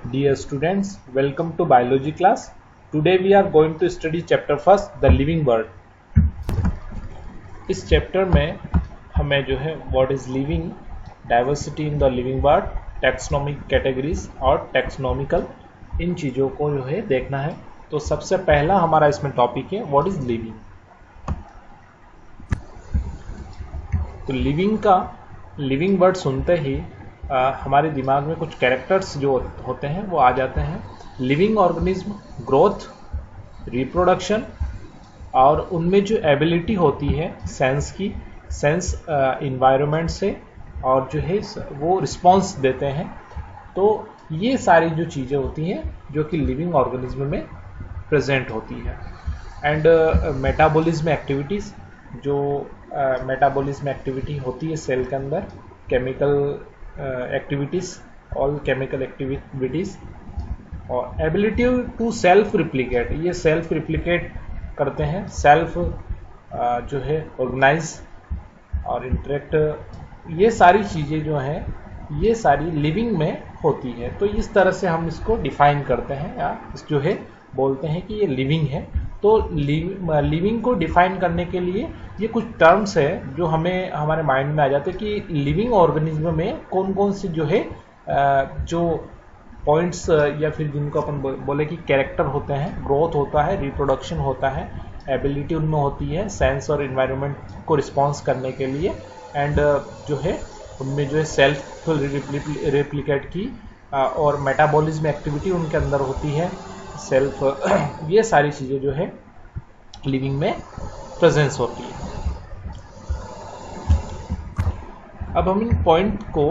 Dear students, welcome to biology class. Today we are going to study chapter first, the living world. इस chapter में हमें जो है what is living, diversity in the living world, taxonomic categories और taxonomical, इन चीज़ों को जो है देखना है। तो सबसे पहला हमारा इसमें टॉपिक है व्हाट इज लिविंग। तो लिविंग वर्ड सुनते ही हमारे दिमाग में कुछ कैरेक्टर्स जो होते हैं वो आ जाते हैं। लिविंग ऑर्गेनिज्म, ग्रोथ, रिप्रोडक्शन, और उनमें जो एबिलिटी होती है सेंस इन्वायरमेंट से, और जो है वो रिस्पॉन्स देते हैं। तो ये सारी जो चीज़ें होती हैं जो कि लिविंग ऑर्गेनिज्म में प्रेजेंट होती है। एंड मेटाबॉलिज्म एक्टिविटीज़, जो मेटाबॉलिज्म एक्टिविटी होती है सेल के अंदर, chemical activities, all chemical activities, और एबिलिटी टू सेल्फ रिप्लिकेट, ये सेल्फ रिप्लिकेट करते हैं, सेल्फ जो है ऑर्गेनाइज और इंटरेक्ट, ये सारी चीज़ें जो हैं ये सारी लिविंग में होती है। तो इस तरह से हम इसको डिफाइन करते हैं या जो है बोलते हैं कि ये लिविंग है। तो लिविंग को डिफाइन करने के लिए ये कुछ टर्म्स है जो हमें हमारे माइंड में आ जाते हैं कि लिविंग ऑर्गेनिज्म में कौन कौन से जो है जो पॉइंट्स या फिर जिनको अपन बोले कि कैरेक्टर होते हैं, ग्रोथ होता है, रिप्रोडक्शन होता है, एबिलिटी उनमें होती है सेंस और इन्वायरमेंट को रिस्पॉन्स करने के लिए, एंड जो है उनमें जो है सेल्फ रेप्लिकेट की और मेटाबॉलिज्म एक्टिविटी उनके अंदर होती है, सेल्फ ये सारी चीज़ें जो है लिविंग में प्रेजेंस होती है। अब हम इन पॉइंट को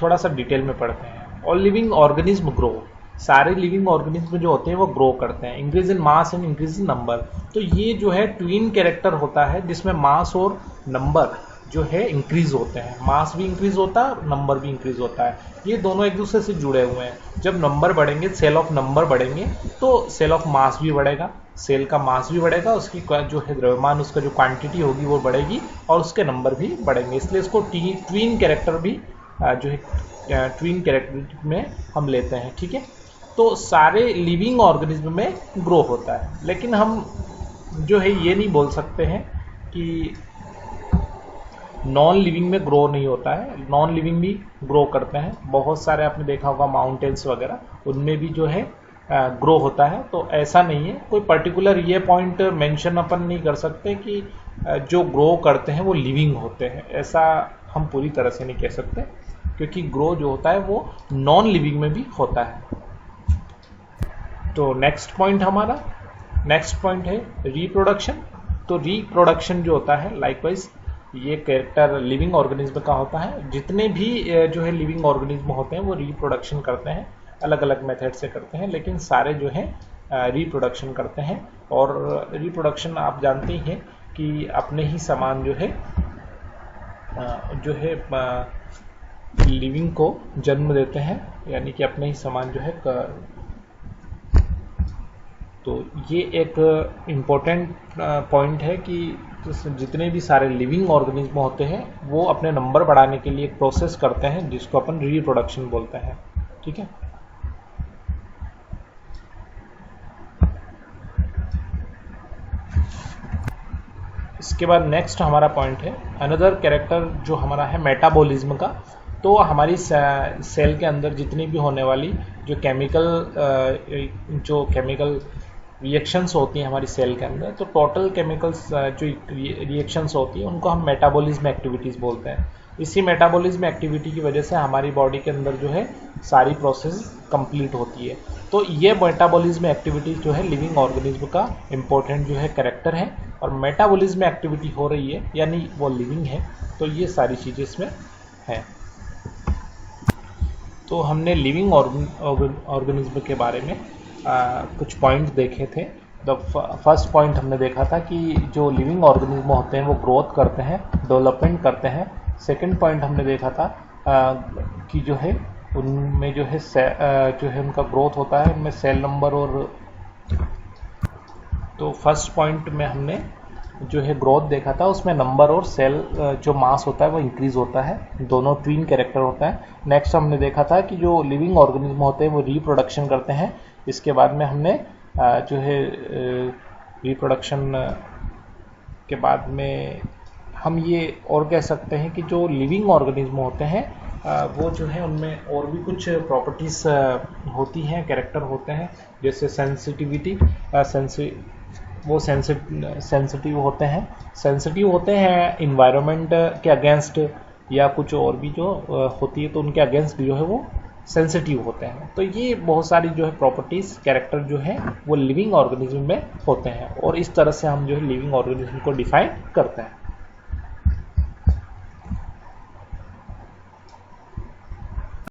थोड़ा सा डिटेल में पढ़ते हैं। और लिविंग ऑर्गेनिज्म ग्रो, सारे लिविंग ऑर्गेनिज्म जो होते हैं वो ग्रो करते हैं, increase in mass and increase in number. तो ये जो है ट्विन कैरेक्टर होता है जिसमें मास और नंबर जो है इंक्रीज होते हैं, मास भी इंक्रीज होता है और नंबर भी इंक्रीज होता है। ये दोनों एक दूसरे से जुड़े हुए हैं। जब नंबर बढ़ेंगे, सेल ऑफ नंबर बढ़ेंगे, तो सेल ऑफ मास भी बढ़ेगा, सेल का मास भी बढ़ेगा, उसकी जो है द्रव्यमान, उसका जो क्वांटिटी होगी वो बढ़ेगी और उसके नंबर भी बढ़ेंगे। इसलिए इसको ट्विन कैरेक्टर भी जो है ट्विन कैरेक्टर में हम लेते हैं। ठीक है, तो सारे लिविंग ऑर्गेनिज्म में ग्रो होता है, लेकिन हम जो है ये नहीं बोल सकते हैं कि नॉन लिविंग में ग्रो नहीं होता है। नॉन लिविंग भी ग्रो करते हैं, बहुत सारे आपने देखा होगा माउंटेन्स वगैरह, उनमें भी जो है ग्रो होता है। तो ऐसा नहीं है, कोई पर्टिकुलर ये पॉइंट मेंशन अपन नहीं कर सकते कि जो ग्रो करते हैं वो लिविंग होते हैं, ऐसा हम पूरी तरह से नहीं कह सकते, क्योंकि ग्रो जो होता है वो नॉन लिविंग में भी होता है। तो नेक्स्ट पॉइंट है रिप्रोडक्शन। तो रिप्रोडक्शन जो होता है लाइकवाइज ये कैरेक्टर लिविंग ऑर्गेनिज्म का होता है। जितने भी जो है लिविंग ऑर्गेनिज्म होते हैं वो रिप्रोडक्शन करते हैं, अलग अलग मेथड से करते हैं, लेकिन सारे जो है रिप्रोडक्शन करते हैं। और रिप्रोडक्शन आप जानते ही हैं कि अपने ही समान जो है लिविंग को जन्म देते हैं, यानी कि अपने ही समान जो है तो ये एक इम्पोर्टेंट पॉइंट है कि जितने भी सारे लिविंग ऑर्गेनिज्म होते हैं वो अपने नंबर बढ़ाने के लिए एक प्रोसेस करते हैं जिसको अपन रिप्रोडक्शन बोलते हैं। ठीक है, इसके बाद नेक्स्ट हमारा पॉइंट है अनदर कैरेक्टर जो हमारा है मेटाबॉलिज्म का। तो हमारी सेल के अंदर जितनी भी होने वाली जो केमिकल रिएक्शंस होती हैं हमारी सेल के अंदर, तो टोटल केमिकल्स जो रिएक्शंस होती हैं उनको हम मेटाबॉलिज्म एक्टिविटीज़ बोलते हैं। इसी मेटाबॉलिज्म एक्टिविटी की वजह से हमारी बॉडी के अंदर जो है सारी प्रोसेस कंप्लीट होती है। तो ये मेटाबॉलिज्म एक्टिविटीज़ जो है लिविंग ऑर्गेनिज्म का इम्पोर्टेंट जो है कैरेक्टर है, और मेटाबॉलिज्म एक्टिविटी हो रही है यानी वो लिविंग है। तो ये सारी चीज़ें इसमें हैं। तो हमने लिविंग ऑर्गेनिज्म के बारे में कुछ पॉइंट देखे थे। फर्स्ट पॉइंट हमने देखा था कि जो लिविंग ऑर्गेनिज्म होते हैं वो ग्रोथ करते हैं, डेवलपमेंट करते हैं। सेकंड पॉइंट हमने देखा था कि जो है उनमें जो है उनका ग्रोथ होता है, उनमें सेल नंबर और। तो फर्स्ट पॉइंट में हमने जो है ग्रोथ देखा था उसमें नंबर और सेल जो मास होता है वो इंक्रीज होता है, दोनों ट्विन कैरेक्टर होता है। नेक्स्ट हमने देखा था कि जो लिविंग ऑर्गेनिज्म होते हैं वो रिप्रोडक्शन करते हैं। इसके बाद में हमने जो है रिप्रोडक्शन के बाद में हम ये और कह सकते हैं कि जो लिविंग ऑर्गेनिज्म होते हैं वो जो है उनमें और भी कुछ प्रॉपर्टीज़ होती हैं, कैरेक्टर होते हैं, जैसे सेंसिटिविटी, वो सेंसिटिव होते हैं इन्वायरमेंट के अगेंस्ट या कुछ और भी जो होती है तो उनके अगेंस्ट जो है वो सेंसिटिव होते हैं। तो ये बहुत सारी जो है प्रॉपर्टीज़, कैरेक्टर जो है वो लिविंग ऑर्गेनिज्म में होते हैं और इस तरह से हम जो है लिविंग ऑर्गेनिज्म को डिफाइन करते हैं।